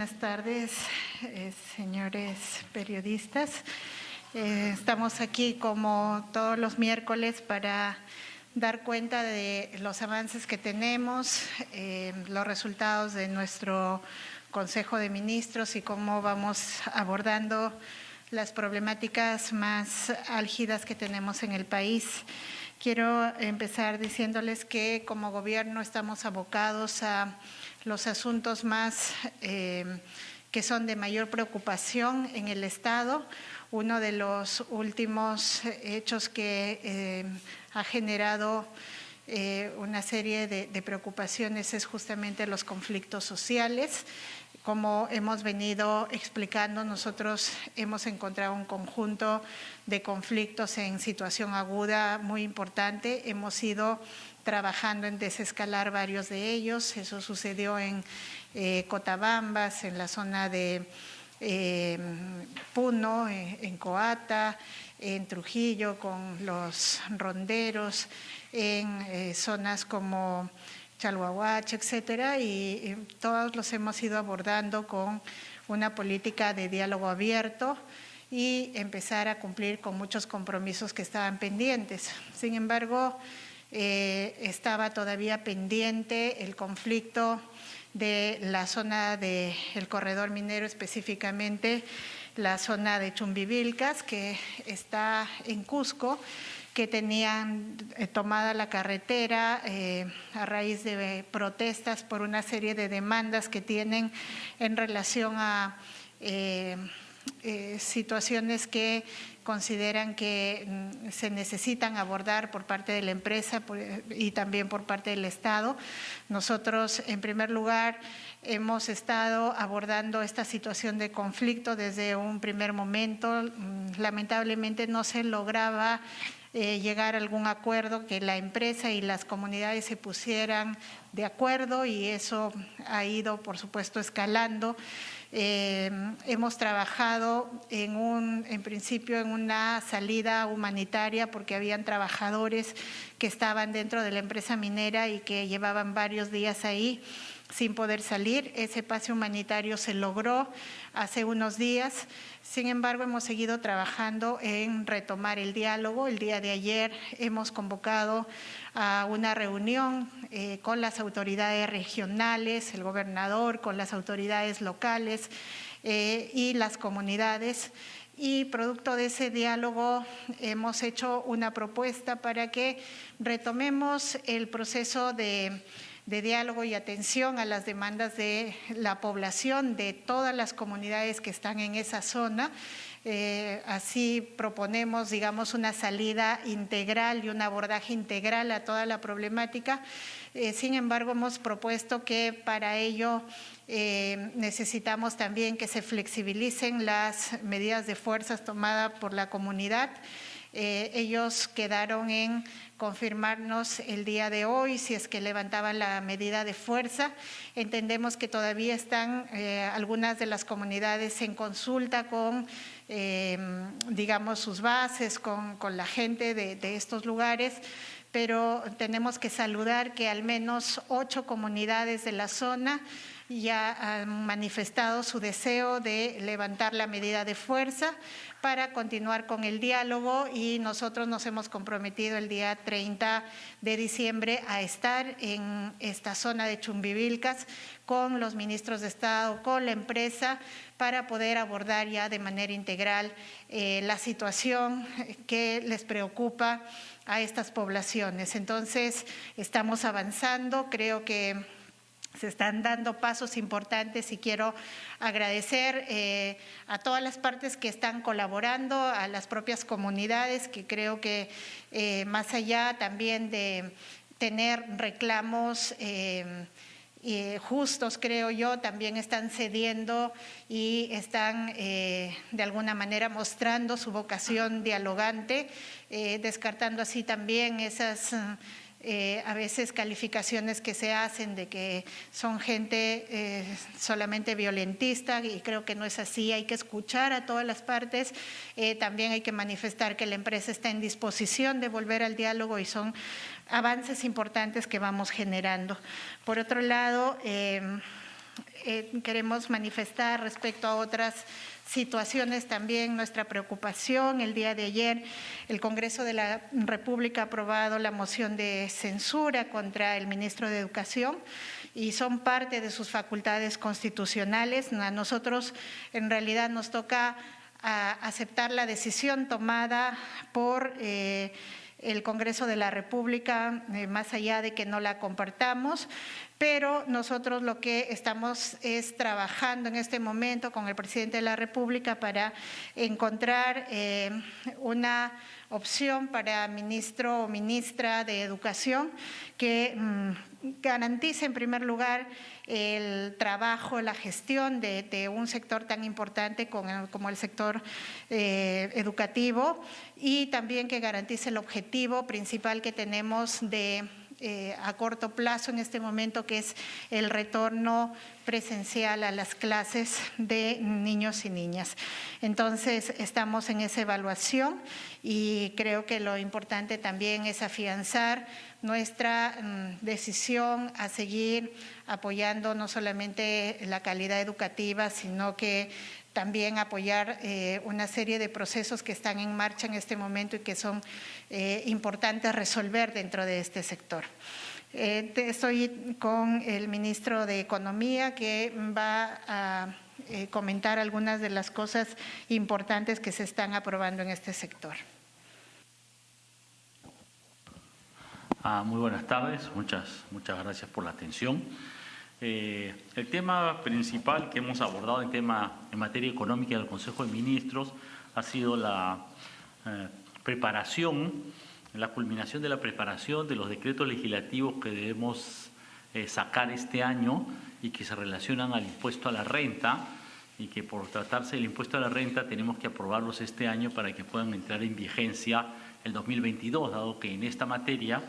Buenas tardes, señores periodistas. Estamos aquí como todos los miércoles para dar cuenta de los avances que tenemos, los resultados de nuestro Consejo de Ministros y cómo vamos abordando las problemáticas más álgidas que tenemos en el país. Quiero empezar diciéndoles que como gobierno estamos abocados a los asuntos más que son de mayor preocupación en el Estado. Uno de los últimos hechos que ha generado una serie de preocupaciones es justamente los conflictos sociales. Como hemos venido explicando, nosotros hemos encontrado un conjunto de conflictos en situación aguda muy importante. Hemos ido trabajando en desescalar varios de ellos. Eso sucedió en Cotabambas, en la zona de Puno, en Coata, en Trujillo con los ronderos, en zonas como Chalhuahuache, etcétera, y todos los hemos ido abordando con una política de diálogo abierto y empezar a cumplir con muchos compromisos que estaban pendientes. Sin embargo, estaba todavía pendiente el conflicto de la zona del corredor minero, específicamente la zona de Chumbivilcas, que está en Cusco, que tenían tomada la carretera a raíz de protestas por una serie de demandas que tienen en relación a situaciones que consideran que se necesitan abordar por parte de la empresa y también por parte del Estado. Nosotros, en primer lugar, hemos estado abordando esta situación de conflicto desde un primer momento. Lamentablemente no se lograba llegar a algún acuerdo, que la empresa y las comunidades se pusieran de acuerdo, y eso ha ido, por supuesto, escalando. Hemos trabajado en principio en una salida humanitaria porque habían trabajadores que estaban dentro de la empresa minera y que llevaban varios días ahí sin poder salir. Ese pase humanitario se logró hace unos días. Sin embargo, hemos seguido trabajando en retomar el diálogo. El día de ayer hemos convocado a una reunión con las autoridades regionales, el gobernador, con las autoridades locales y las comunidades. Y producto de ese diálogo hemos hecho una propuesta para que retomemos el proceso de diálogo y atención a las demandas de la población, de todas las comunidades que están en esa zona. Así proponemos, digamos, una salida integral y un abordaje integral a toda la problemática. Sin embargo, hemos propuesto que para ello necesitamos también que se flexibilicen las medidas de fuerzas tomadas por la comunidad. Ellos quedaron en confirmarnos el día de hoy si es que levantaban la medida de fuerza. Entendemos que todavía están algunas de las comunidades en consulta con, digamos, sus bases, con la gente de estos lugares, pero tenemos que saludar que al menos 8 comunidades de la zona ya han manifestado su deseo de levantar la medida de fuerza para continuar con el diálogo, y nosotros nos hemos comprometido el día 30 de diciembre a estar en esta zona de Chumbivilcas con los ministros de Estado, con la empresa, para poder abordar ya de manera integral la situación que les preocupa a estas poblaciones. Entonces, estamos avanzando, creo que se están dando pasos importantes y quiero agradecer a todas las partes que están colaborando, a las propias comunidades, que creo que más allá también de tener reclamos justos, creo yo, también están cediendo y están de alguna manera mostrando su vocación dialogante, descartando así también esas a veces calificaciones que se hacen de que son gente solamente violentista, y creo que no es así. Hay que escuchar a todas las partes, también hay que manifestar que la empresa está en disposición de volver al diálogo y son avances importantes que vamos generando. Por otro lado, queremos manifestar respecto a otras situaciones también nuestra preocupación. El día de ayer el Congreso de la República ha aprobado la moción de censura contra el ministro de Educación y son parte de sus facultades constitucionales. A nosotros en realidad nos toca aceptar la decisión tomada por el Congreso de la República, más allá de que no la compartamos, pero nosotros lo que estamos es trabajando en este momento con el presidente de la República para encontrar una opción para ministro o ministra de Educación que garantice en primer lugar el trabajo, la gestión de un sector tan importante como el sector educativo y también que garantice el objetivo principal que tenemos a corto plazo en este momento, que es el retorno presencial a las clases de niños y niñas. Entonces, estamos en esa evaluación y creo que lo importante también es afianzar nuestra decisión a seguir apoyando no solamente la calidad educativa, sino que también apoyar una serie de procesos que están en marcha en este momento y que son importantes resolver dentro de este sector. Estoy con el ministro de Economía que va a comentar algunas de las cosas importantes que se están aprobando en este sector. Muy buenas tardes, muchas gracias por la atención. El tema principal que hemos abordado en materia económica del Consejo de Ministros ha sido la la culminación de la preparación de los decretos legislativos que debemos sacar este año y que se relacionan al impuesto a la renta, y que por tratarse del impuesto a la renta tenemos que aprobarlos este año para que puedan entrar en vigencia el 2022, dado que en esta materia,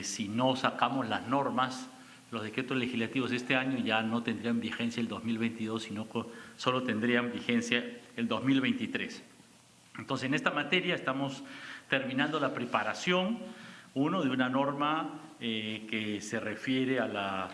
si no sacamos las normas, los decretos legislativos de este año ya no tendrían vigencia el 2022, sino que solo tendrían vigencia el 2023. Entonces, en esta materia estamos terminando la preparación, de una norma que se refiere a la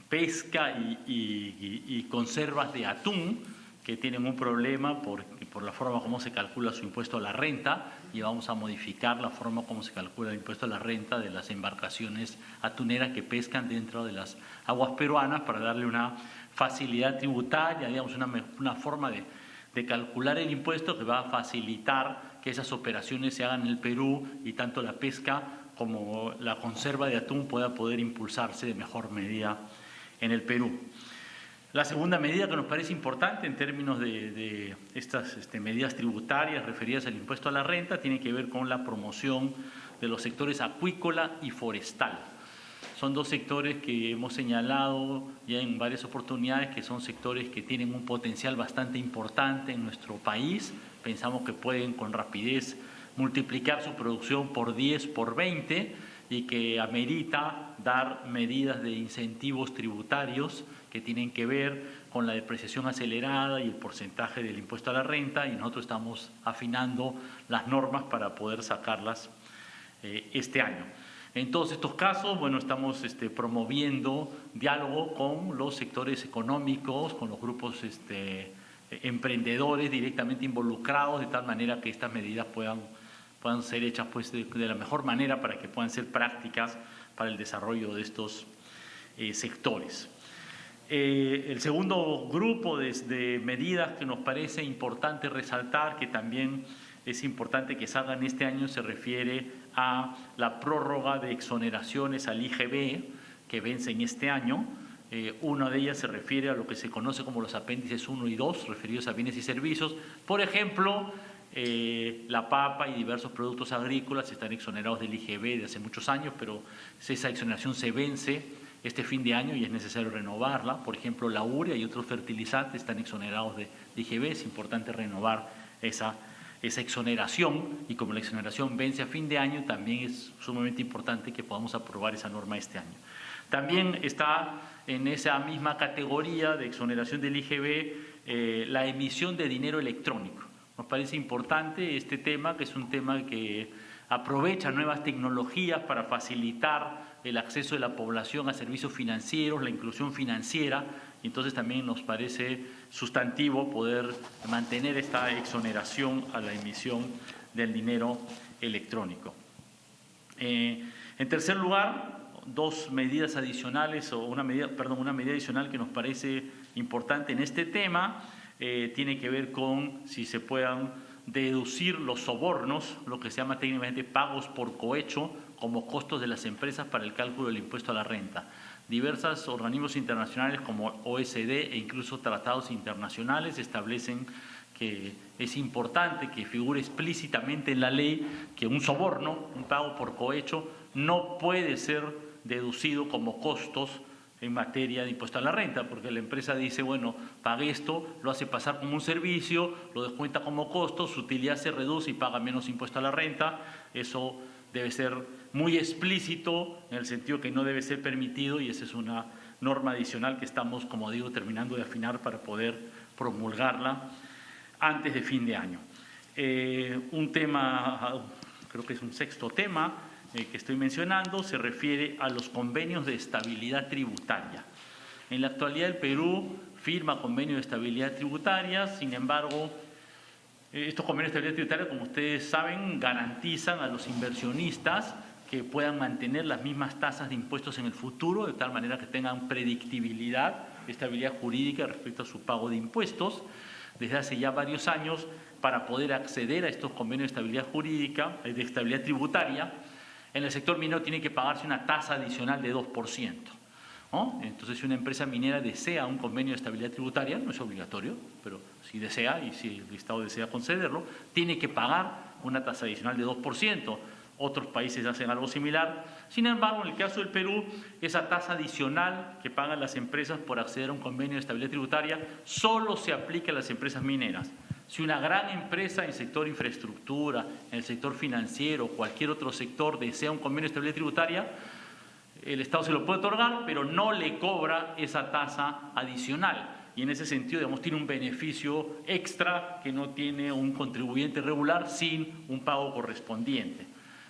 pesca y conservas de atún, que tienen un problema por la forma como se calcula su impuesto a la renta, y vamos a modificar la forma como se calcula el impuesto a la renta de las embarcaciones atuneras que pescan dentro de las aguas peruanas para darle una facilidad tributaria, digamos, una forma de calcular el impuesto que va a facilitar que esas operaciones se hagan en el Perú y tanto la pesca como la conserva de atún pueda poder impulsarse de mejor medida en el Perú. La segunda medida que nos parece importante en términos de estas medidas tributarias referidas al impuesto a la renta tiene que ver con la promoción de los sectores acuícola y forestal. Son dos sectores que hemos señalado ya en varias oportunidades, que son sectores que tienen un potencial bastante importante en nuestro país. Pensamos que pueden con rapidez multiplicar su producción por 10, por 20, y que amerita dar medidas de incentivos tributarios que tienen que ver con la depreciación acelerada y el porcentaje del impuesto a la renta, y nosotros estamos afinando las normas para poder sacarlas este año. En todos estos casos, bueno, estamos promoviendo diálogo con los sectores económicos, con los grupos emprendedores directamente involucrados, de tal manera que estas medidas puedan ser hechas pues, de la mejor manera para que puedan ser prácticas para el desarrollo de estos sectores. El segundo grupo de medidas que nos parece importante resaltar, que también es importante que salgan este año, se refiere a la prórroga de exoneraciones al IGB que vencen este año. Una de ellas se refiere a lo que se conoce como los apéndices 1 y 2, referidos a bienes y servicios. Por ejemplo, la papa y diversos productos agrícolas están exonerados del IGB de hace muchos años, pero esa exoneración se vence este fin de año y es necesario renovarla. Por ejemplo, la urea y otros fertilizantes están exonerados de IGB, es importante renovar esa exoneración, y como la exoneración vence a fin de año, también es sumamente importante que podamos aprobar esa norma este año. También está en esa misma categoría de exoneración del IGB la emisión de dinero electrónico. Nos parece importante este tema, que es un tema que aprovecha nuevas tecnologías para facilitar el acceso de la población a servicios financieros, la inclusión financiera. Entonces también nos parece sustantivo poder mantener esta exoneración a la emisión del dinero electrónico. En tercer lugar, dos medidas adicionales, o una medida adicional que nos parece importante en este tema, tiene que ver con si se puedan deducir los sobornos, lo que se llama técnicamente pagos por cohecho, como costos de las empresas para el cálculo del impuesto a la renta. Diversos organismos internacionales como OECD e incluso tratados internacionales establecen que es importante que figure explícitamente en la ley que un soborno, un pago por cohecho, no puede ser deducido como costos en materia de impuesto a la renta, porque la empresa dice, bueno, pague esto, lo hace pasar como un servicio, lo descuenta como costo, su utilidad se reduce y paga menos impuesto a la renta. Eso debe ser muy explícito en el sentido que no debe ser permitido, y esa es una norma adicional que estamos, como digo, terminando de afinar para poder promulgarla antes de fin de año. Un tema, creo que es un sexto tema que estoy mencionando, se refiere a los convenios de estabilidad tributaria. En la actualidad el Perú firma convenios de estabilidad tributaria, sin embargo, estos convenios de estabilidad tributaria, como ustedes saben, garantizan a los inversionistas que puedan mantener las mismas tasas de impuestos en el futuro, de tal manera que tengan predictibilidad, estabilidad jurídica respecto a su pago de impuestos. Desde hace ya varios años, para poder acceder a estos convenios de estabilidad jurídica, de estabilidad tributaria, en el sector minero tiene que pagarse una tasa adicional de 2%. ¿No? Entonces, si una empresa minera desea un convenio de estabilidad tributaria, no es obligatorio, pero si desea y si el Estado desea concederlo, tiene que pagar una tasa adicional de 2%. Otros países hacen algo similar. Sin embargo, en el caso del Perú, esa tasa adicional que pagan las empresas por acceder a un convenio de estabilidad tributaria solo se aplica a las empresas mineras. Si una gran empresa en el sector infraestructura, en el sector financiero, cualquier otro sector desea un convenio de estabilidad tributaria, el Estado se lo puede otorgar, pero no le cobra esa tasa adicional. Y en ese sentido, digamos, tiene un beneficio extra que no tiene un contribuyente regular sin un pago correspondiente.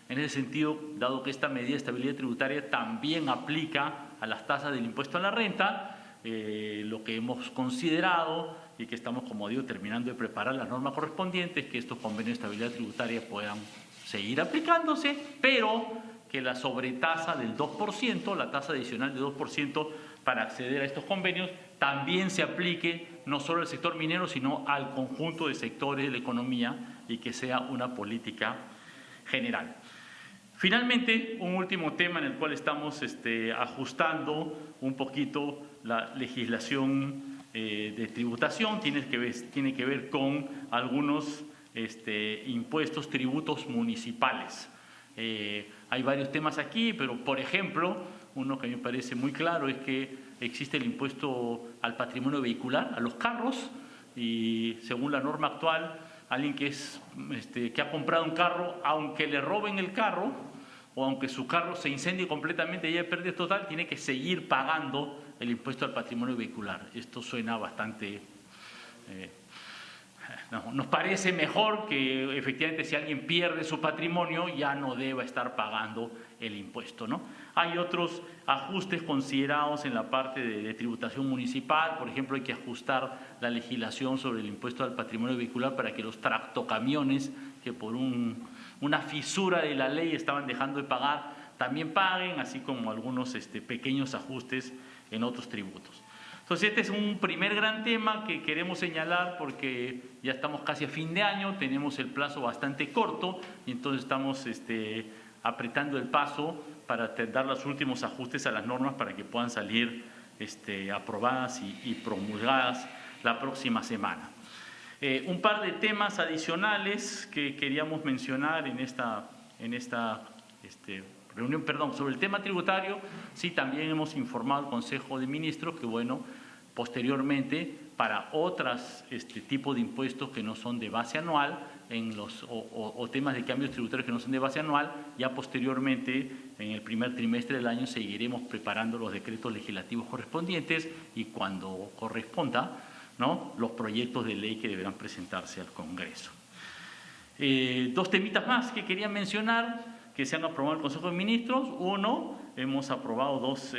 En ese sentido, dado que esta medida de estabilidad tributaria también aplica a las tasas del impuesto a la renta, lo que hemos considerado y que estamos, como digo, terminando de preparar las normas correspondientes, que estos convenios de estabilidad tributaria puedan seguir aplicándose, pero que la sobretasa del 2%, la tasa adicional de 2% para acceder a estos convenios, también se aplique no solo al sector minero, sino al conjunto de sectores de la economía, y que sea una política general. Finalmente, un último tema en el cual estamos ajustando un poquito la legislación de tributación, tiene que ver con algunos impuestos, tributos municipales. Hay varios temas aquí, pero por ejemplo, uno que me parece muy claro es que existe el impuesto al patrimonio vehicular, a los carros, y según la norma actual, alguien que ha comprado un carro, aunque le roben el carro o aunque su carro se incendie completamente y haya pérdida total, tiene que seguir pagando el impuesto al patrimonio vehicular. Esto suena bastante... nos parece mejor que efectivamente si alguien pierde su patrimonio ya no deba estar pagando el impuesto, ¿no? Hay otros ajustes considerados en la parte de tributación municipal. Por ejemplo, hay que ajustar la legislación sobre el impuesto al patrimonio vehicular para que los tractocamiones que por una fisura de la ley estaban dejando de pagar también paguen, así como algunos pequeños ajustes en otros tributos. Entonces, este es un primer gran tema que queremos señalar porque ya estamos casi a fin de año, tenemos el plazo bastante corto y entonces estamos apretando el paso para dar los últimos ajustes a las normas para que puedan salir aprobadas y promulgadas la próxima semana. Un par de temas adicionales que queríamos mencionar en esta reunión, sobre el tema tributario. Sí, también hemos informado al Consejo de Ministros que, bueno, posteriormente, para otros tipo de impuestos que no son de base anual, o temas de cambios tributarios que no son de base anual, ya posteriormente, en el primer trimestre del año, seguiremos preparando los decretos legislativos correspondientes y cuando corresponda, ¿no?, los proyectos de ley que deberán presentarse al Congreso. Dos temitas más que quería mencionar que se han aprobado en el Consejo de Ministros. Uno, hemos aprobado dos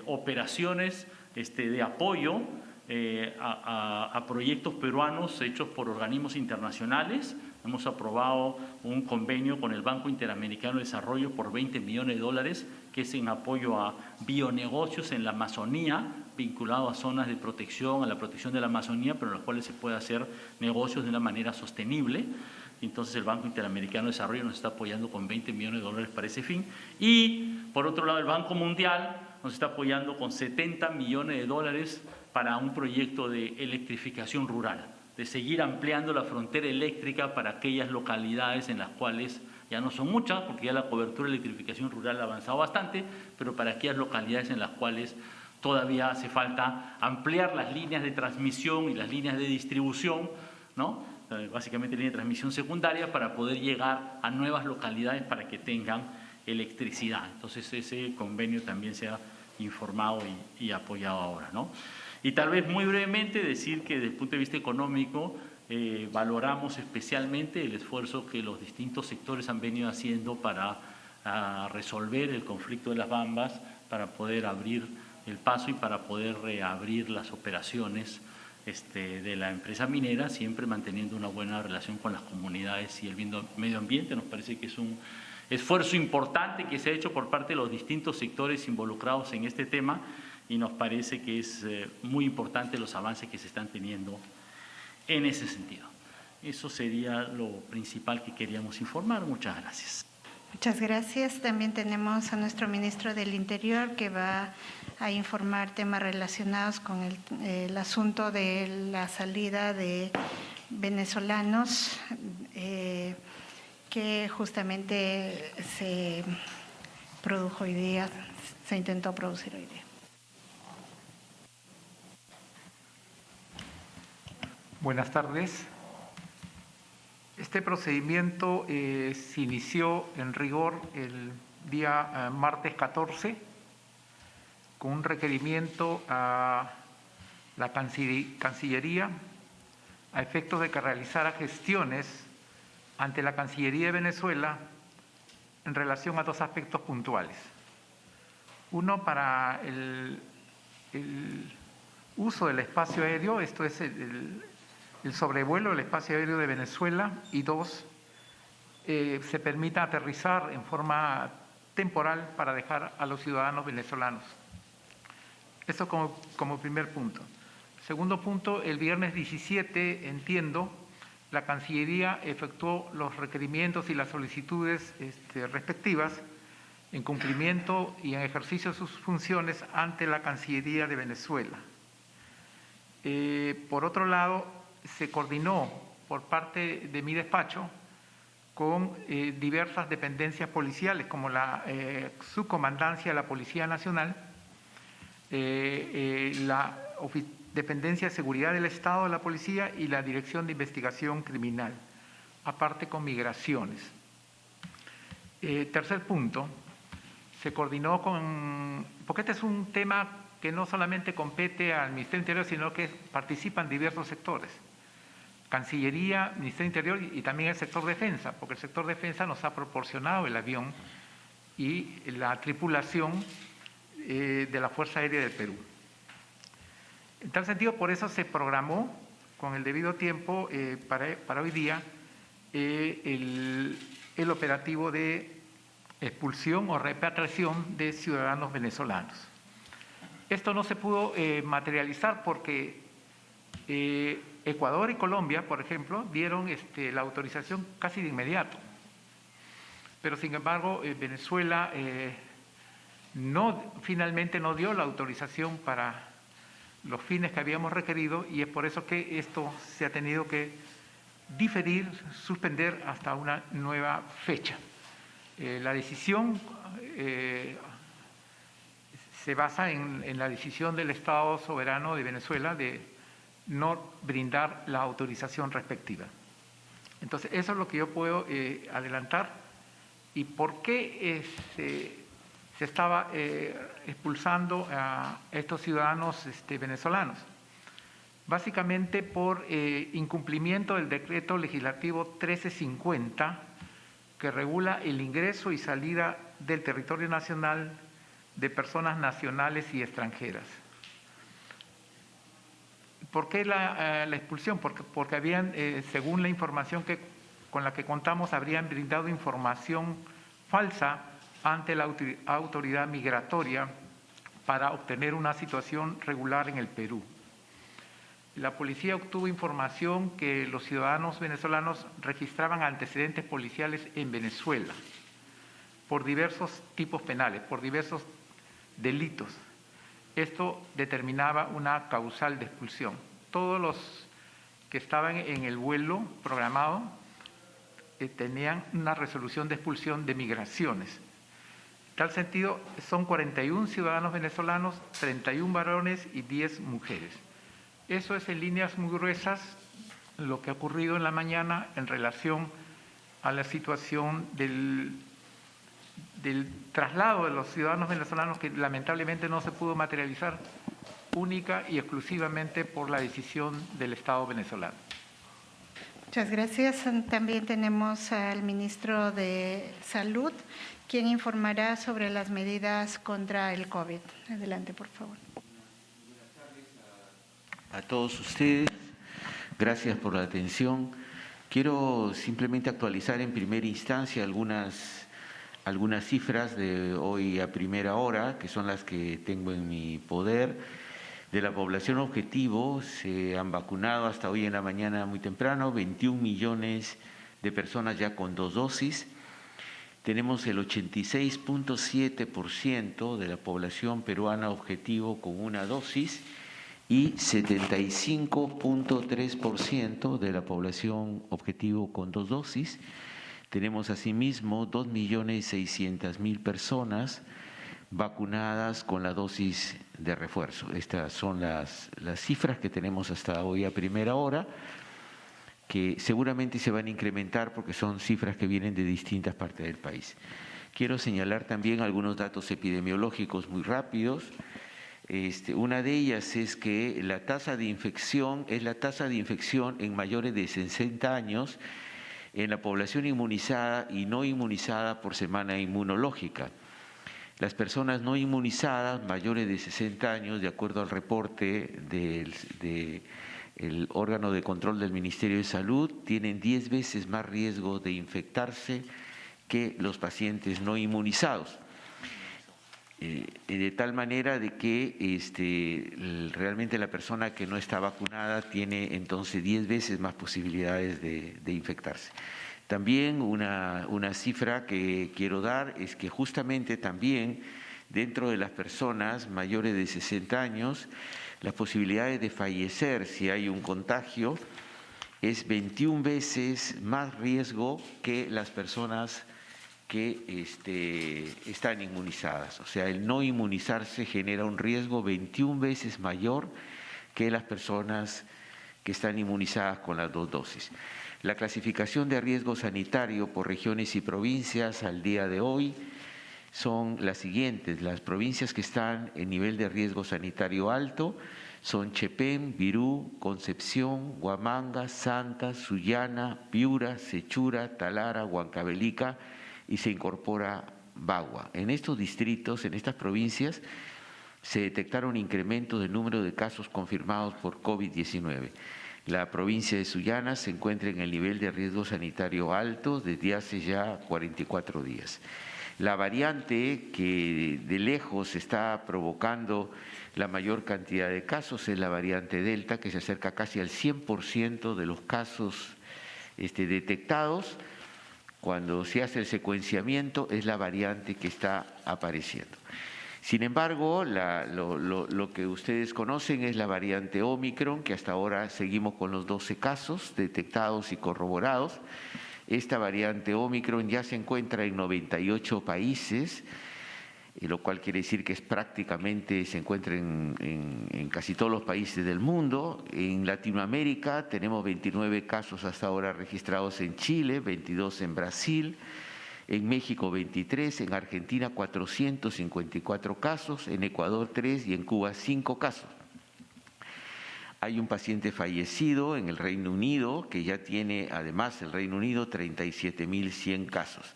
operaciones de apoyo a proyectos peruanos hechos por organismos internacionales. Hemos aprobado un convenio con el Banco Interamericano de Desarrollo por $20 millones, que es en apoyo a bionegocios en la Amazonía, vinculado a zonas de protección, a la protección de la Amazonía, pero en las cuales se puede hacer negocios de una manera sostenible. Entonces el Banco Interamericano de Desarrollo nos está apoyando con $20 millones para ese fin. Y por otro lado, el Banco Mundial nos está apoyando con $70 millones para un proyecto de electrificación rural, de seguir ampliando la frontera eléctrica para aquellas localidades en las cuales ya no son muchas, porque ya la cobertura de electrificación rural ha avanzado bastante, pero para aquellas localidades en las cuales todavía hace falta ampliar las líneas de transmisión y las líneas de distribución, ¿no? Básicamente línea de transmisión secundaria, para poder llegar a nuevas localidades para que tengan electricidad. Entonces ese convenio también se ha informado y apoyado ahora, ¿no? Y tal vez muy brevemente decir que desde el punto de vista económico valoramos especialmente el esfuerzo que los distintos sectores han venido haciendo para resolver el conflicto de las Bambas, para poder abrir el paso y para poder reabrir las operaciones de la empresa minera, siempre manteniendo una buena relación con las comunidades y el medio ambiente. Nos parece que es un esfuerzo importante que se ha hecho por parte de los distintos sectores involucrados en este tema, y nos parece que es muy importante los avances que se están teniendo en ese sentido. Eso sería lo principal que queríamos informar. Muchas gracias. Muchas gracias. También tenemos a nuestro ministro del Interior, que va a informar temas relacionados con el asunto de la salida de venezolanos que justamente se produjo hoy día, se intentó producir hoy día. Buenas tardes. Este procedimiento se inició en rigor el día martes 14 con un requerimiento a la Cancillería a efectos de que realizara gestiones ante la Cancillería de Venezuela en relación a dos aspectos puntuales. Uno, para el uso del espacio aéreo, esto es el sobrevuelo del espacio aéreo de Venezuela, y dos, se permita aterrizar en forma temporal para dejar a los ciudadanos venezolanos. Eso como primer punto. Segundo punto, el viernes 17, entiendo, la Cancillería efectuó los requerimientos y las solicitudes respectivas en cumplimiento y en ejercicio de sus funciones ante la Cancillería de Venezuela. Por otro lado, se coordinó por parte de mi despacho con diversas dependencias policiales, como la Subcomandancia de la Policía Nacional, la Dependencia de Seguridad del Estado de la Policía y la Dirección de Investigación Criminal, aparte con Migraciones. Tercer punto, se coordinó porque este es un tema que no solamente compete al Ministerio Interior, sino que participan diversos sectores. Cancillería, Ministerio Interior y también el sector defensa, porque el sector defensa nos ha proporcionado el avión y la tripulación de la Fuerza Aérea del Perú. En tal sentido, por eso se programó con el debido tiempo para hoy día el operativo de expulsión o repatriación de ciudadanos venezolanos. Esto no se pudo materializar porque Ecuador y Colombia, por ejemplo, dieron la autorización casi de inmediato. Pero, sin embargo, Venezuela finalmente no dio la autorización para los fines que habíamos requerido, y es por eso que esto se ha tenido que diferir, suspender hasta una nueva fecha. La decisión se basa en la decisión del Estado soberano de Venezuela de no brindar la autorización respectiva. Entonces, eso es lo que yo puedo adelantar. ¿Y por qué se estaba expulsando a estos ciudadanos venezolanos? básicamente por incumplimiento del decreto legislativo 1350, que regula el ingreso y salida del territorio nacional de personas nacionales y extranjeras. ¿Por qué la expulsión? Porque habían, según la información con la que contamos, habrían brindado información falsa ante la autoridad migratoria para obtener una situación regular en el Perú. La policía obtuvo información que los ciudadanos venezolanos registraban antecedentes policiales en Venezuela por diversos tipos penales, por diversos delitos. Esto determinaba una causal de expulsión. Todos los que estaban en el vuelo programado tenían una resolución de expulsión de migraciones. En tal sentido, son 41 ciudadanos venezolanos, 31 varones y 10 mujeres. Eso es en líneas muy gruesas lo que ha ocurrido en la mañana en relación a la situación del traslado de los ciudadanos venezolanos, que lamentablemente no se pudo materializar única y exclusivamente por la decisión del Estado venezolano. Muchas gracias. También tenemos al ministro de Salud, quien informará sobre las medidas contra el COVID. Adelante, por favor. A todos ustedes, gracias por la atención. Quiero simplemente actualizar en primera instancia algunas cifras de hoy a primera hora, que son las que tengo en mi poder. De la población objetivo se han vacunado hasta hoy en la mañana muy temprano 21 millones de personas ya con 2 dosis. Tenemos el 86.7% de la población peruana objetivo con 1 dosis y 75.3% de la población objetivo con 2 dosis. Tenemos asimismo 2.600.000 personas vacunadas con la dosis de refuerzo. Estas son las cifras que tenemos hasta hoy a primera hora, que seguramente se van a incrementar porque son cifras que vienen de distintas partes del país. Quiero señalar también algunos datos epidemiológicos muy rápidos. Una de ellas es que la tasa de infección es la tasa de infección en mayores de 60 años en la población inmunizada y no inmunizada por semana inmunológica. Las personas no inmunizadas mayores de 60 años, de acuerdo al reporte del órgano de control del Ministerio de Salud, tienen 10 veces más riesgo de infectarse que los pacientes no inmunizados. De tal manera de que realmente la persona que no está vacunada tiene entonces 10 veces más posibilidades de infectarse. También una cifra que quiero dar es que justamente también dentro de las personas mayores de 60 años, las posibilidades de fallecer si hay un contagio es 21 veces más riesgo que las personas que están inmunizadas. O sea, el no inmunizarse genera un riesgo 21 veces mayor que las personas que están inmunizadas con las 2 dosis. La clasificación de riesgo sanitario por regiones y provincias al día de hoy son las siguientes. Las provincias que están en nivel de riesgo sanitario alto son Chepén, Virú, Concepción, Huamanga, Santa, Sullana, Piura, Sechura, Talara, Huancavelica y se incorpora Bagua. En estos distritos, en estas provincias, se detectaron incrementos del número de casos confirmados por COVID-19. La provincia de Sullana se encuentra en el nivel de riesgo sanitario alto desde hace ya 44 días. La variante que de lejos está provocando la mayor cantidad de casos es la variante Delta, que se acerca casi al 100% de los casos detectados. Cuando se hace el secuenciamiento es la variante que está apareciendo. Sin embargo, lo que ustedes conocen es la variante Omicron, que hasta ahora seguimos con los 12 casos detectados y corroborados. Esta variante Omicron ya se encuentra en 98 países, lo cual quiere decir que prácticamente se encuentra en casi todos los países del mundo. En Latinoamérica tenemos 29 casos hasta ahora registrados en Chile, 22 en Brasil, en México 23, en Argentina 454 casos, en Ecuador 3 y en Cuba 5 casos. Hay un paciente fallecido en el Reino Unido, que ya tiene, además, el Reino Unido, 37.100 casos.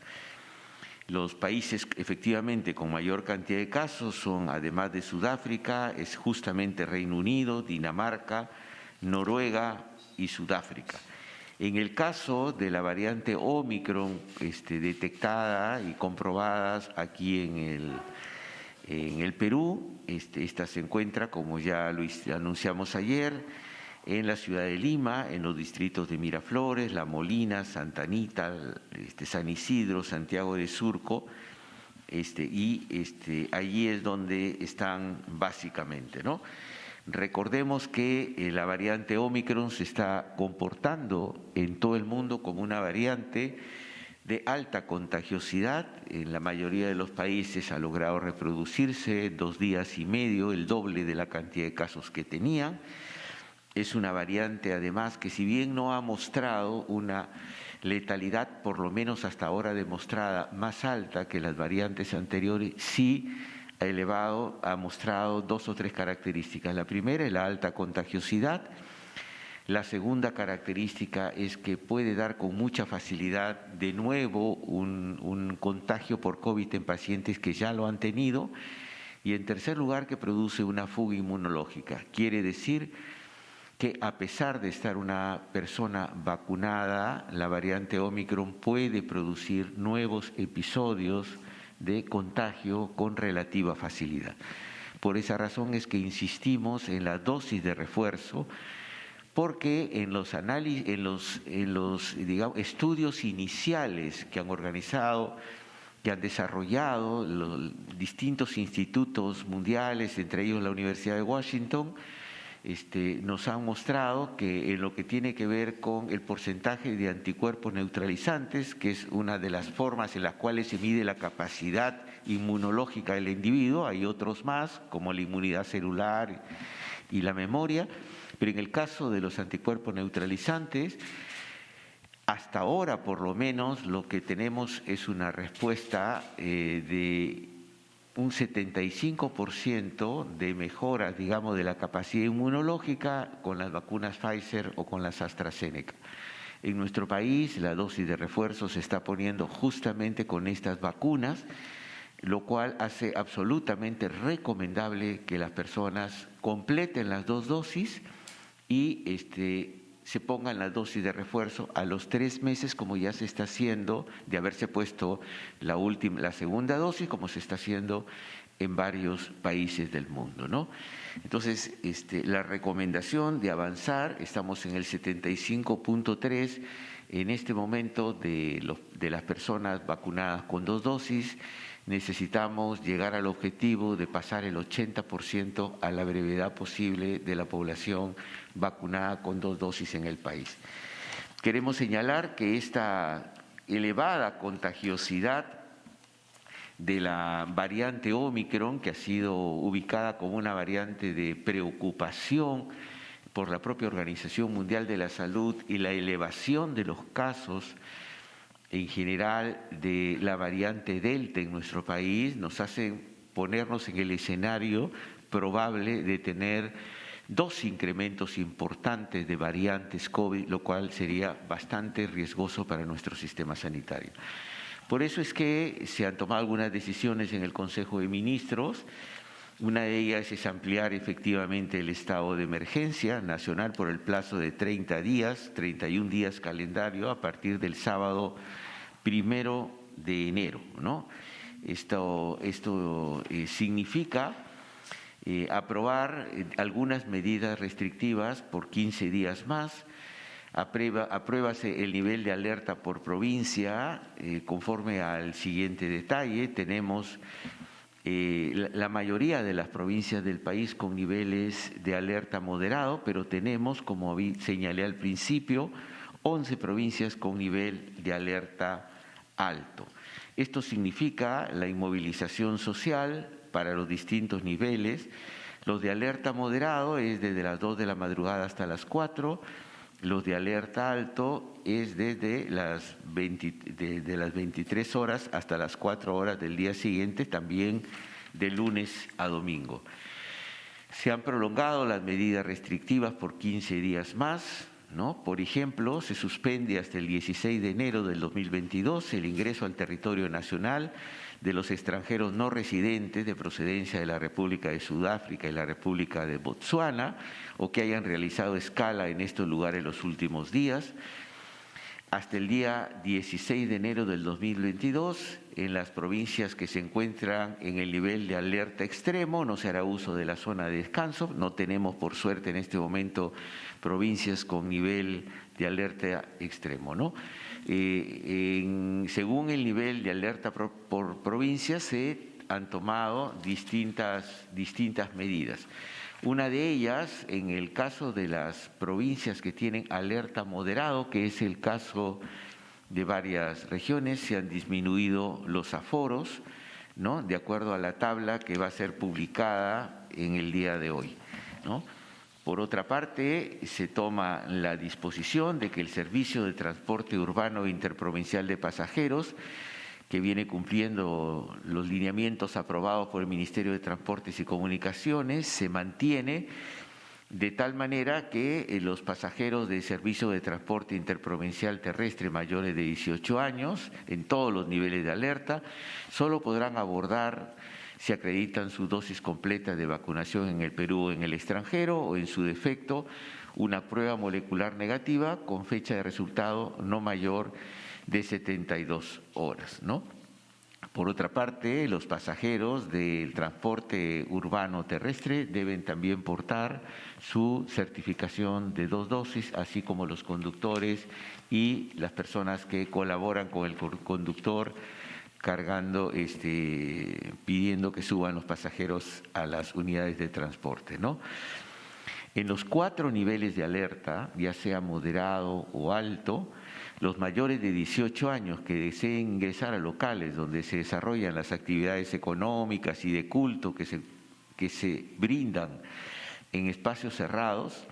Los países efectivamente con mayor cantidad de casos son, además de Sudáfrica, es justamente Reino Unido, Dinamarca, Noruega y Sudáfrica. En el caso de la variante Omicron detectada y comprobadas aquí en el Perú, esta se encuentra, como ya lo anunciamos ayer, en la ciudad de Lima, en los distritos de Miraflores, La Molina, Santa Anita, San Isidro, Santiago de Surco, allí es donde están básicamente, ¿no? Recordemos que la variante Omicron se está comportando en todo el mundo como una variante de alta contagiosidad. En la mayoría de los países ha logrado reproducirse 2 días y medio, el doble de la cantidad de casos que tenían. Es una variante, además, que si bien no ha mostrado una letalidad, por lo menos hasta ahora demostrada, más alta que las variantes anteriores, sí ha mostrado 2 o 3 características. La primera es la alta contagiosidad. La segunda característica es que puede dar con mucha facilidad de nuevo un contagio por COVID en pacientes que ya lo han tenido. Y en tercer lugar, que produce una fuga inmunológica. Quiere decir que a pesar de estar una persona vacunada, la variante Omicron puede producir nuevos episodios de contagio con relativa facilidad. Por esa razón es que insistimos en la dosis de refuerzo, porque en los digamos, estudios iniciales que han organizado, que han desarrollado los distintos institutos mundiales, entre ellos la Universidad de Washington, nos han mostrado que en lo que tiene que ver con el porcentaje de anticuerpos neutralizantes, que es una de las formas en las cuales se mide la capacidad inmunológica del individuo, hay otros más, como la inmunidad celular y la memoria, pero en el caso de los anticuerpos neutralizantes, hasta ahora por lo menos lo que tenemos es una respuesta de un 75% de mejora, digamos, de la capacidad inmunológica con las vacunas Pfizer o con las AstraZeneca. En nuestro país la dosis de refuerzo se está poniendo justamente con estas vacunas, lo cual hace absolutamente recomendable que las personas completen las 2 dosis y se pongan la dosis de refuerzo a los 3 meses, como ya se está haciendo, de haberse puesto la segunda dosis, como se está haciendo en varios países del mundo, ¿no? Entonces, la recomendación de avanzar, estamos en el 75.3 en este momento de las personas vacunadas con 2 dosis. Necesitamos llegar al objetivo de pasar el 80% a la brevedad posible de la población vacunada con 2 dosis en el país. Queremos señalar que esta elevada contagiosidad de la variante Omicron, que ha sido ubicada como una variante de preocupación por la propia Organización Mundial de la Salud y la elevación de los casos en general de la variante Delta en nuestro país, nos hacen ponernos en el escenario probable de tener 2 incrementos importantes de variantes COVID, lo cual sería bastante riesgoso para nuestro sistema sanitario. Por eso es que se han tomado algunas decisiones en el Consejo de Ministros. Una de ellas es ampliar efectivamente el estado de emergencia nacional por el plazo de 30 días, 31 días calendario a partir del sábado 1 de enero, ¿no? Esto significa aprobar algunas medidas restrictivas por 15 días más. Apruébase el nivel de alerta por provincia conforme al siguiente detalle. Tenemos la mayoría de las provincias del país con niveles de alerta moderado, pero tenemos, como señalé al principio, 11 provincias con nivel de alerta alto. Esto significa la inmovilización social para los distintos niveles. Los de alerta moderado es desde las 2 de la madrugada hasta las 4, los de alerta alto es desde las 23 horas hasta las 4 horas del día siguiente, también de lunes a domingo. Se han prolongado las medidas restrictivas por 15 días más, ¿no? Por ejemplo, se suspende hasta el 16 de enero del 2022 el ingreso al territorio nacional de los extranjeros no residentes de procedencia de la República de Sudáfrica y la República de Botsuana o que hayan realizado escala en estos lugares los últimos días. Hasta el día 16 de enero del 2022, en las provincias que se encuentran en el nivel de alerta extremo, no se hará uso de la zona de descanso. No tenemos, por suerte, en este momento provincias con nivel de alerta extremo, ¿no? Según el nivel de alerta por provincia, se han tomado distintas medidas. Una de ellas, en el caso de las provincias que tienen alerta moderado, que es el caso de varias regiones, se han disminuido los aforos, ¿no? De acuerdo a la tabla que va a ser publicada en el día de hoy, ¿no? Por otra parte, se toma la disposición de que el servicio de transporte urbano interprovincial de pasajeros, que viene cumpliendo los lineamientos aprobados por el Ministerio de Transportes y Comunicaciones, se mantiene de tal manera que los pasajeros de servicio de transporte interprovincial terrestre mayores de 18 años, en todos los niveles de alerta, solo podrán abordar si acreditan su dosis completa de vacunación en el Perú o en el extranjero, o en su defecto una prueba molecular negativa con fecha de resultado no mayor de 72 horas, ¿no? Por otra parte, los pasajeros del transporte urbano terrestre deben también portar su certificación de 2 dosis, así como los conductores y las personas que colaboran con el conductor cargando, pidiendo que suban los pasajeros a las unidades de transporte, ¿no? En los 4 niveles de alerta, ya sea moderado o alto, los mayores de 18 años que deseen ingresar a locales donde se desarrollan las actividades económicas y de culto que se brindan en espacios cerrados,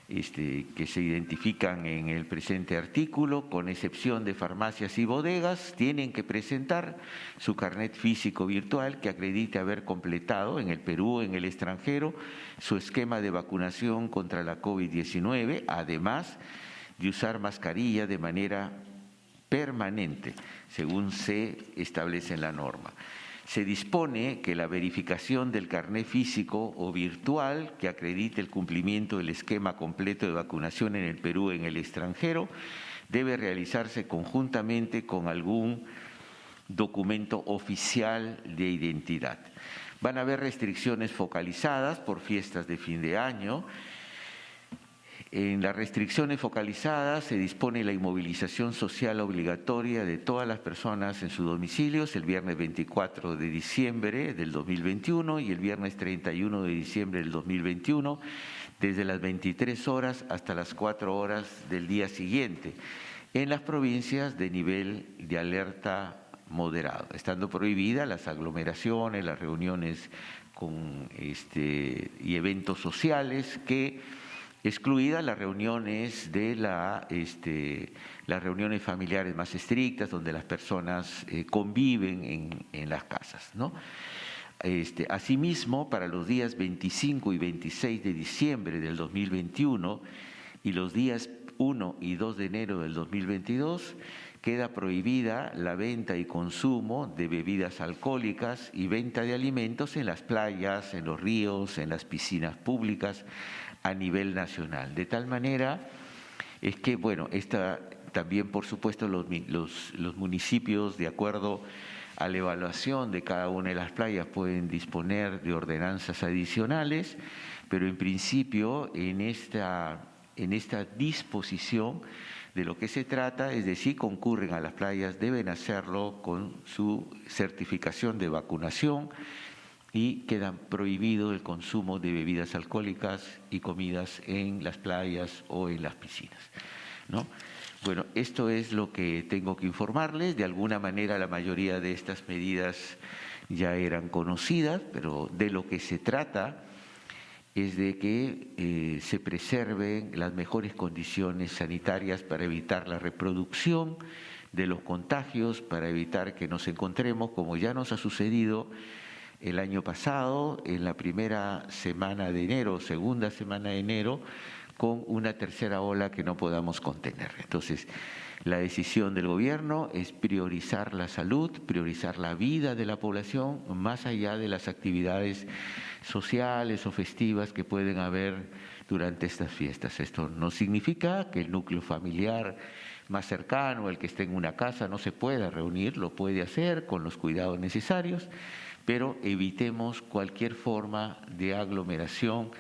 que se identifican en el presente artículo, con excepción de farmacias y bodegas, tienen que presentar su carnet físico virtual que acredite haber completado en el Perú o en el extranjero su esquema de vacunación contra la COVID-19, además de usar mascarilla de manera permanente, según se establece en la norma. Se dispone que la verificación del carnet físico o virtual que acredite el cumplimiento del esquema completo de vacunación en el Perú o en el extranjero debe realizarse conjuntamente con algún documento oficial de identidad. Van a haber restricciones focalizadas por fiestas de fin de año. En las restricciones focalizadas se dispone la inmovilización social obligatoria de todas las personas en sus domicilios el viernes 24 de diciembre del 2021 y el viernes 31 de diciembre del 2021, desde las 23 horas hasta las 4 horas del día siguiente, en las provincias de nivel de alerta moderado, estando prohibidas las aglomeraciones, las reuniones y eventos sociales excluidas las reuniones de las reuniones familiares más estrictas, donde las personas conviven en las casas, ¿no? Asimismo, para los días 25 y 26 de diciembre del 2021 y los días 1 y 2 de enero del 2022, queda prohibida la venta y consumo de bebidas alcohólicas y venta de alimentos en las playas, en los ríos, en las piscinas públicas, a nivel nacional. De tal manera es que, bueno, también, por supuesto, los municipios, de acuerdo a la evaluación de cada una de las playas, pueden disponer de ordenanzas adicionales, pero en principio en esta disposición de lo que se trata es de si concurren a las playas, deben hacerlo con su certificación de vacunación, y queda prohibido el consumo de bebidas alcohólicas y comidas en las playas o en las piscinas, ¿no? Bueno, esto es lo que tengo que informarles. De alguna manera la mayoría de estas medidas ya eran conocidas, pero de lo que se trata es de que se preserven las mejores condiciones sanitarias para evitar la reproducción de los contagios, para evitar que nos encontremos, como ya nos ha sucedido, el año pasado, en la primera semana de enero, segunda semana de enero, con una tercera ola que no podamos contener. Entonces, la decisión del gobierno es priorizar la salud, priorizar la vida de la población, más allá de las actividades sociales o festivas que pueden haber durante estas fiestas. Esto no significa que el núcleo familiar más cercano, el que esté en una casa, no se pueda reunir, lo puede hacer con los cuidados necesarios, pero evitemos cualquier forma de aglomeración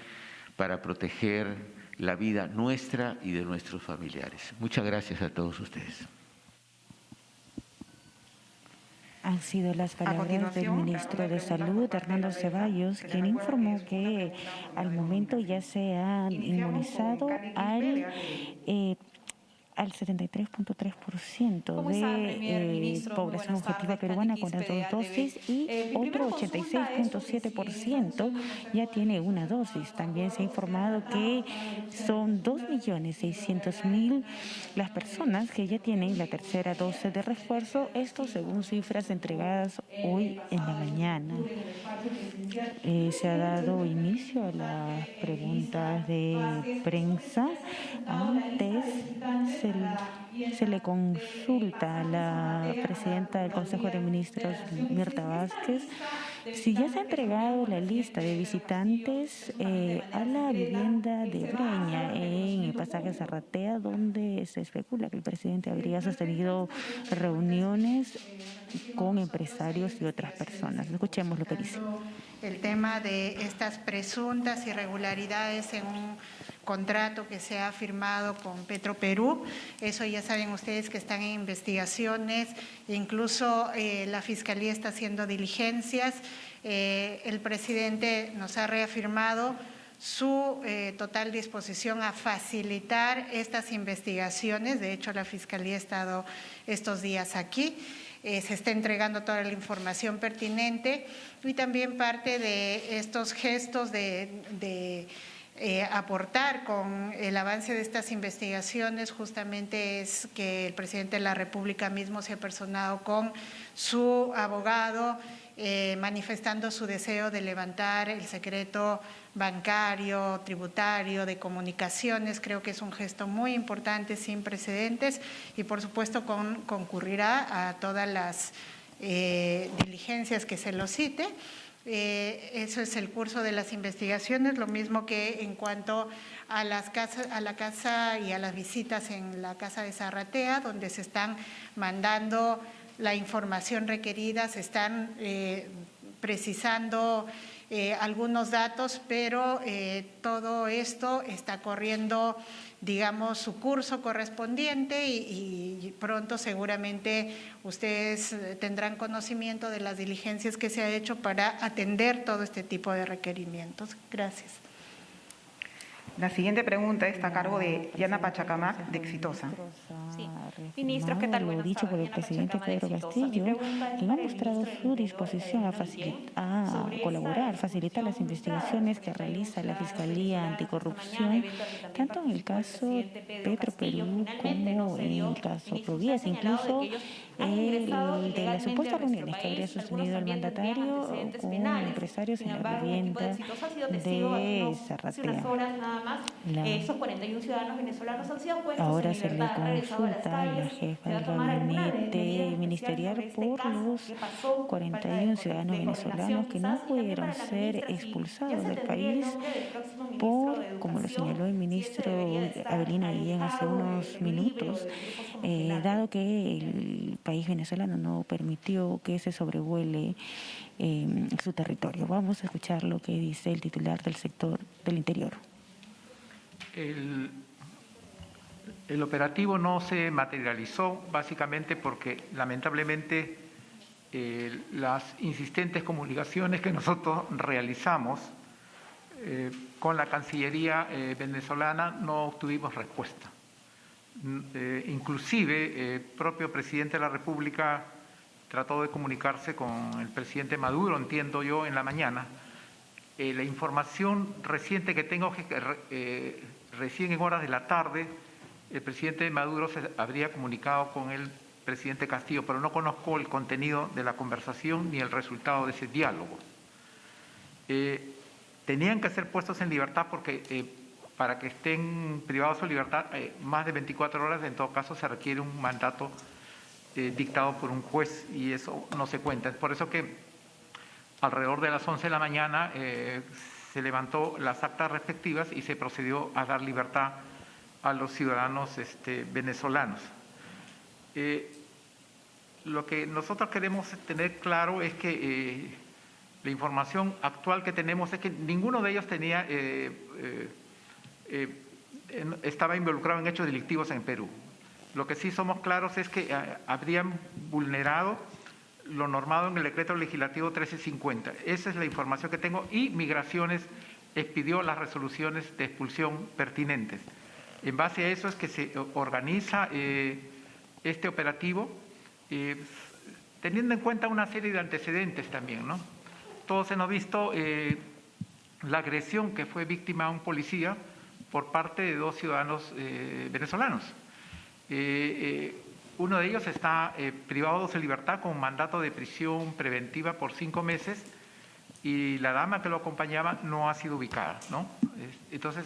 para proteger la vida nuestra y de nuestros familiares. Muchas gracias a todos ustedes. Han sido las palabras del ministro de Salud, Hernando Ceballos, quien informó que al momento ya se han inmunizado al 73.3% de población objetiva peruana con las 2 dosis y otro 86.7% ya tiene una dosis. También se ha informado que son 2.600.000 las personas que ya tienen la tercera dosis de refuerzo, esto según cifras entregadas hoy en la mañana. Se ha dado inicio a las preguntas de prensa. Antes se le consulta a la presidenta del Consejo de Ministros, Mirta Vázquez, si ya se ha entregado la lista de visitantes a la vivienda de Breña en el pasaje Zarratea, donde se especula que el presidente habría sostenido reuniones con empresarios y otras personas. Escuchemos lo que dice. El tema de estas presuntas irregularidades en un contrato que se ha firmado con Petroperú, eso ya saben ustedes que están en investigaciones, incluso la Fiscalía está haciendo diligencias. El presidente nos ha reafirmado su total disposición a facilitar estas investigaciones. De hecho, la Fiscalía ha estado estos días aquí. Se está entregando toda la información pertinente y también parte de estos gestos de aportar con el avance de estas investigaciones justamente es que el presidente de la República mismo se ha personado con su abogado manifestando su deseo de levantar el secreto bancario, tributario, de comunicaciones. Creo que es un gesto muy importante, sin precedentes, y por supuesto concurrirá a todas las diligencias que se lo cite. Eso es el curso de las investigaciones, lo mismo que en cuanto a la casa y a las visitas en la casa de Zarratea, donde se están mandando la información requerida, se están precisando algunos datos, pero todo esto está corriendo, digamos, su curso correspondiente y pronto seguramente ustedes tendrán conocimiento de las diligencias que se ha hecho para atender todo este tipo de requerimientos. Gracias. La siguiente pregunta está a cargo de Yana Pachacamac, de Exitosa. Sí. Ministro, ¿qué tal? Lo Buenas dicho por el tardes. presidente Pedro Castillo, quien ha mostrado su disposición a colaborar, facilitar las investigaciones que realiza la Fiscalía Anticorrupción, tanto en el caso Petroperú como en el caso Provías, incluso el de las supuestas reuniones que habría sostenido el mandatario con empresarios en la vivienda de Zarratea. Esos 41 ciudadanos venezolanos han sido puestos Ahora en se le libertad, consulta a la jefa del gabinete ministerial por los 41 ciudadanos venezolanos que no pudieron ser expulsados del país por, como lo señaló el ministro Avelino Guillén hace unos minutos, dado que el país venezolano no permitió que se sobrevuele su territorio. Vamos a escuchar lo que dice el titular del sector del interior. El operativo no se materializó básicamente porque lamentablemente las insistentes comunicaciones que nosotros realizamos con la Cancillería venezolana no obtuvimos respuesta. Inclusive el propio presidente de la República trató de comunicarse con el presidente Maduro, entiendo yo, en la mañana. La información reciente que tengo es que recién en horas de la tarde el presidente Maduro se habría comunicado con el presidente Castillo, pero no conozco el contenido de la conversación ni el resultado de ese diálogo. tenían que ser puestos en libertad porque para que estén privados de su libertad más de 24 horas, en todo caso se requiere un mandato dictado por un juez y eso no se cuenta. Es por eso que alrededor de las 11 de la mañana se levantó las actas respectivas y se procedió a dar libertad a los ciudadanos venezolanos. Lo que nosotros queremos tener claro es que la información actual que tenemos es que ninguno de ellos tenía, estaba involucrado en hechos delictivos en Perú. Lo que sí somos claros es que habrían vulnerado lo normado en el decreto legislativo 1350. Esa es la información que tengo y Migraciones expidió las resoluciones de expulsión pertinentes. En base a eso es que se organiza este operativo, teniendo en cuenta una serie de antecedentes también, ¿no? Todos hemos visto la agresión que fue víctima a un policía por parte de 2 ciudadanos venezolanos. Uno de ellos está privado de su libertad con mandato de prisión preventiva por 5 meses y la dama que lo acompañaba no ha sido ubicada, ¿no? Entonces,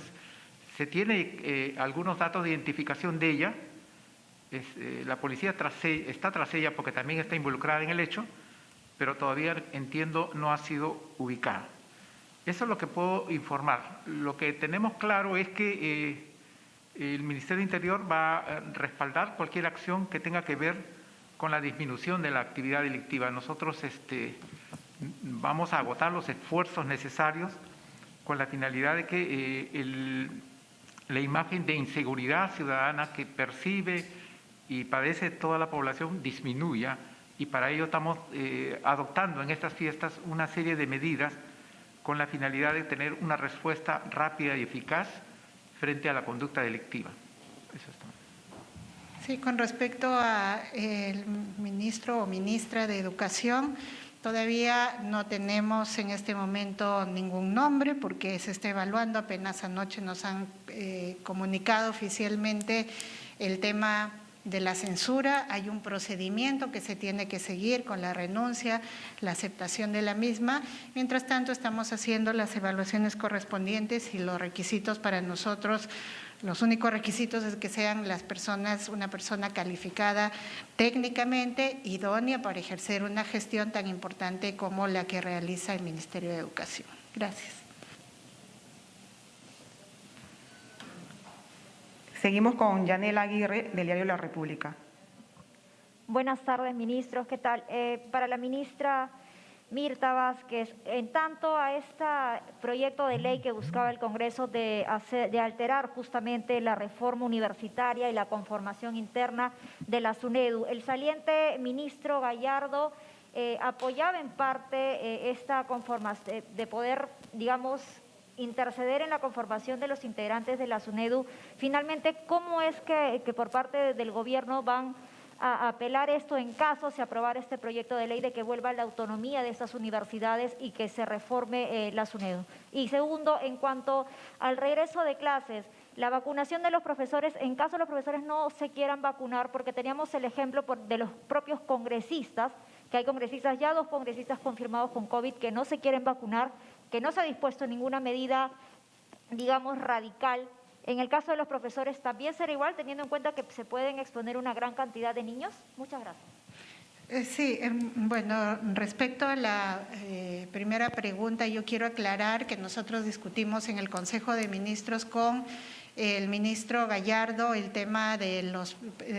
se tiene algunos datos de identificación de ella. La policía está tras ella porque también está involucrada en el hecho, pero todavía, entiendo, no ha sido ubicada. Eso es lo que puedo informar. Lo que tenemos claro es que el Ministerio de Interior va a respaldar cualquier acción que tenga que ver con la disminución de la actividad delictiva. Nosotros vamos a agotar los esfuerzos necesarios con la finalidad de que la imagen de inseguridad ciudadana que percibe y padece toda la población disminuya, y para ello estamos adoptando en estas fiestas una serie de medidas con la finalidad de tener una respuesta rápida y eficaz frente a la conducta delictiva. Eso es todo. Sí, con respecto al ministro o ministra de Educación, todavía no tenemos en este momento ningún nombre porque se está evaluando. Apenas anoche nos han comunicado oficialmente el tema de la censura. Hay un procedimiento que se tiene que seguir con la renuncia, la aceptación de la misma. Mientras tanto, estamos haciendo las evaluaciones correspondientes y los requisitos para nosotros. Los únicos requisitos es que sean las personas, una persona calificada técnicamente, idónea para ejercer una gestión tan importante como la que realiza el Ministerio de Educación. Gracias. Seguimos con Yanela Aguirre, del diario La República. Buenas tardes, ministros. ¿Qué tal? Para la ministra Mirta Vázquez, en tanto a este proyecto de ley que buscaba el Congreso de alterar justamente la reforma universitaria y la conformación interna de la SUNEDU, el saliente ministro Gallardo apoyaba en parte esta conformación, de poder, digamos, interceder en la conformación de los integrantes de la SUNEDU. Finalmente, ¿cómo es que por parte del gobierno van a apelar esto en caso se aprobara este proyecto de ley de que vuelva la autonomía de estas universidades y que se reforme la SUNEDU? Y segundo, en cuanto al regreso de clases, la vacunación de los profesores, en caso los profesores no se quieran vacunar, porque teníamos el ejemplo de los propios congresistas, que hay congresistas, ya 2 congresistas confirmados con COVID que no se quieren vacunar, que no se ha dispuesto ninguna medida, digamos, radical. En el caso de los profesores, ¿también será igual, teniendo en cuenta que se pueden exponer una gran cantidad de niños? Muchas gracias. Sí, bueno, respecto a la primera pregunta, yo quiero aclarar que nosotros discutimos en el Consejo de Ministros con el ministro Gallardo el tema de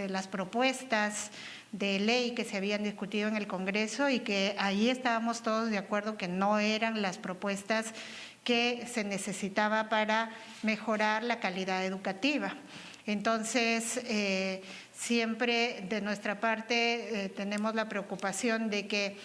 las propuestas de ley que se habían discutido en el Congreso y que ahí estábamos todos de acuerdo que no eran las propuestas que se necesitaba para mejorar la calidad educativa. Entonces, siempre de nuestra parte tenemos la preocupación de que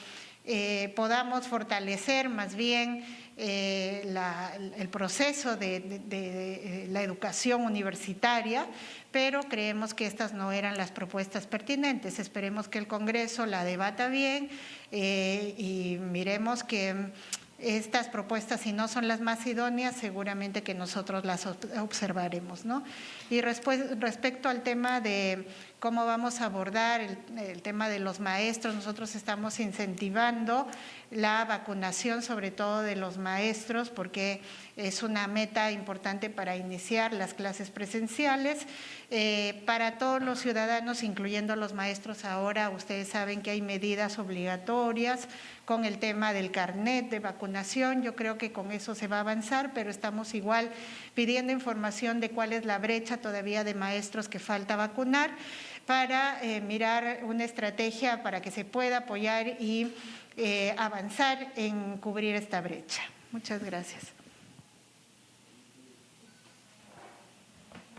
podamos fortalecer más bien el proceso de la educación universitaria, pero creemos que estas no eran las propuestas pertinentes. Esperemos que el Congreso la debata bien y miremos que estas propuestas, si no son las más idóneas, seguramente que nosotros las observaremos, ¿no? Y respecto al tema de cómo vamos a abordar el tema de los maestros, nosotros estamos incentivando la vacunación, sobre todo de los maestros, porque es una meta importante para iniciar las clases presenciales. Para todos los ciudadanos, incluyendo los maestros, ahora ustedes saben que hay medidas obligatorias con el tema del carnet de vacunación. Yo creo que con eso se va a avanzar, pero estamos igual pidiendo información de cuál es la brecha todavía de maestros que falta vacunar para mirar una estrategia para que se pueda apoyar y avanzar en cubrir esta brecha. Muchas gracias.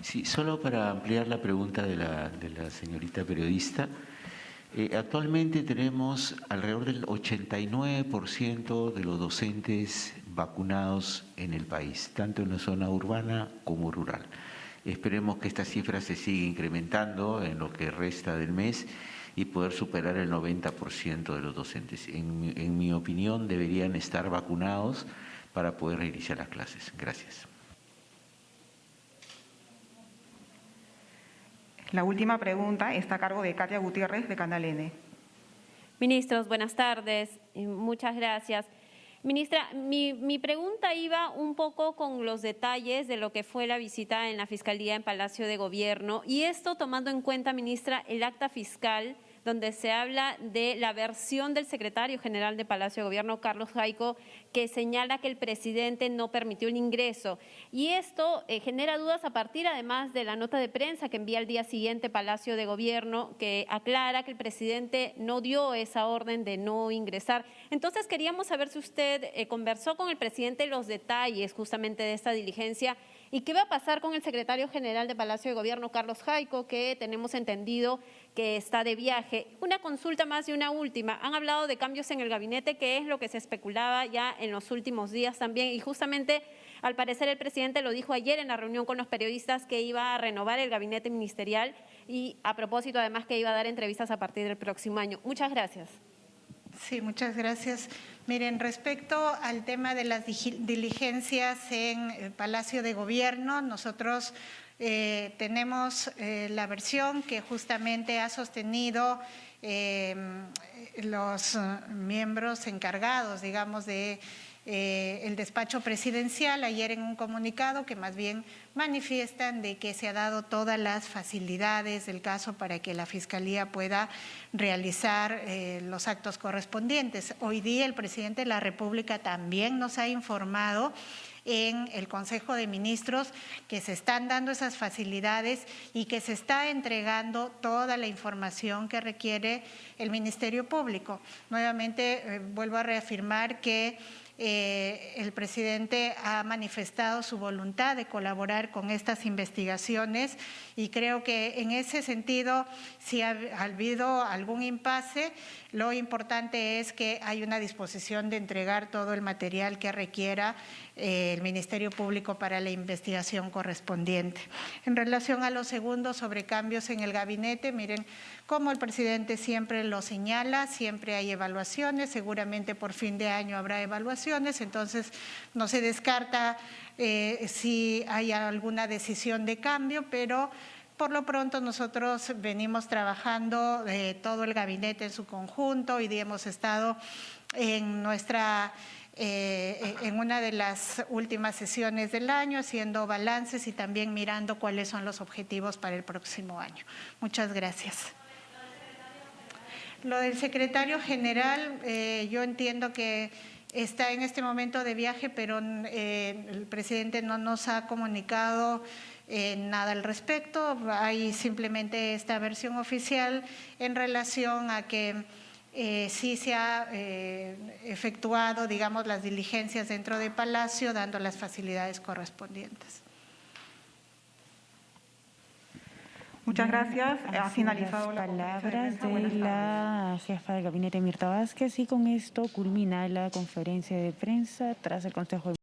Sí, solo para ampliar la pregunta de la señorita periodista. Actualmente tenemos alrededor del 89% de los docentes vacunados en el país, tanto en la zona urbana como rural. Esperemos que esta cifra se siga incrementando en lo que resta del mes y poder superar el 90% de los docentes. En mi opinión, deberían estar vacunados para poder reiniciar las clases. Gracias. La última pregunta está a cargo de Katia Gutiérrez, de Canal N. Ministros, buenas tardes. Muchas gracias. Ministra, mi pregunta iba un poco con los detalles de lo que fue la visita en la Fiscalía en Palacio de Gobierno, y esto tomando en cuenta, ministra, el acta fiscal donde se habla de la versión del secretario general de Palacio de Gobierno, Carlos Jaico, que señala que el presidente no permitió el ingreso. Y esto genera dudas a partir, además, de la nota de prensa que envía al día siguiente Palacio de Gobierno, que aclara que el presidente no dio esa orden de no ingresar. Entonces, queríamos saber si usted conversó con el presidente los detalles justamente de esta diligencia. ¿Y qué va a pasar con el secretario general de Palacio de Gobierno, Carlos Jaico, que tenemos entendido que está de viaje? Una consulta más y una última. Han hablado de cambios en el gabinete, que es lo que se especulaba ya en los últimos días también. Y justamente, al parecer, el presidente lo dijo ayer en la reunión con los periodistas que iba a renovar el gabinete ministerial y, a propósito, además, que iba a dar entrevistas a partir del próximo año. Muchas gracias. Sí, muchas gracias. Miren, respecto al tema de las diligencias en el Palacio de Gobierno, nosotros tenemos la versión que justamente ha sostenido los miembros encargados, digamos, de el despacho presidencial ayer en un comunicado que más bien manifiestan de que se ha dado todas las facilidades del caso para que la Fiscalía pueda realizar los actos correspondientes. Hoy día el presidente de la República también nos ha informado en el Consejo de Ministros que se están dando esas facilidades y que se está entregando toda la información que requiere el Ministerio Público. Nuevamente vuelvo a reafirmar que el presidente ha manifestado su voluntad de colaborar con estas investigaciones y creo que en ese sentido, si ha habido algún impasse, lo importante es que hay una disposición de entregar todo el material que requiera el Ministerio Público para la investigación correspondiente. En relación a lo segundo, sobre cambios en el gabinete, miren, como el presidente siempre lo señala, siempre hay evaluaciones, seguramente por fin de año habrá evaluaciones, entonces no se descarta si hay alguna decisión de cambio, pero por lo pronto nosotros venimos trabajando todo el gabinete en su conjunto y hemos estado en una de las últimas sesiones del año haciendo balances y también mirando cuáles son los objetivos para el próximo año. Muchas gracias. Lo del secretario general, yo entiendo que está en este momento de viaje, pero el presidente no nos ha comunicado nada al respecto. Hay simplemente esta versión oficial en relación a que sí se ha efectuado, digamos, las diligencias dentro de Palacio, dando las facilidades correspondientes. Muchas gracias. Ha finalizado las palabras de la jefa de gabinete, Mirta Vázquez, y con esto culmina la conferencia de prensa tras el Consejo de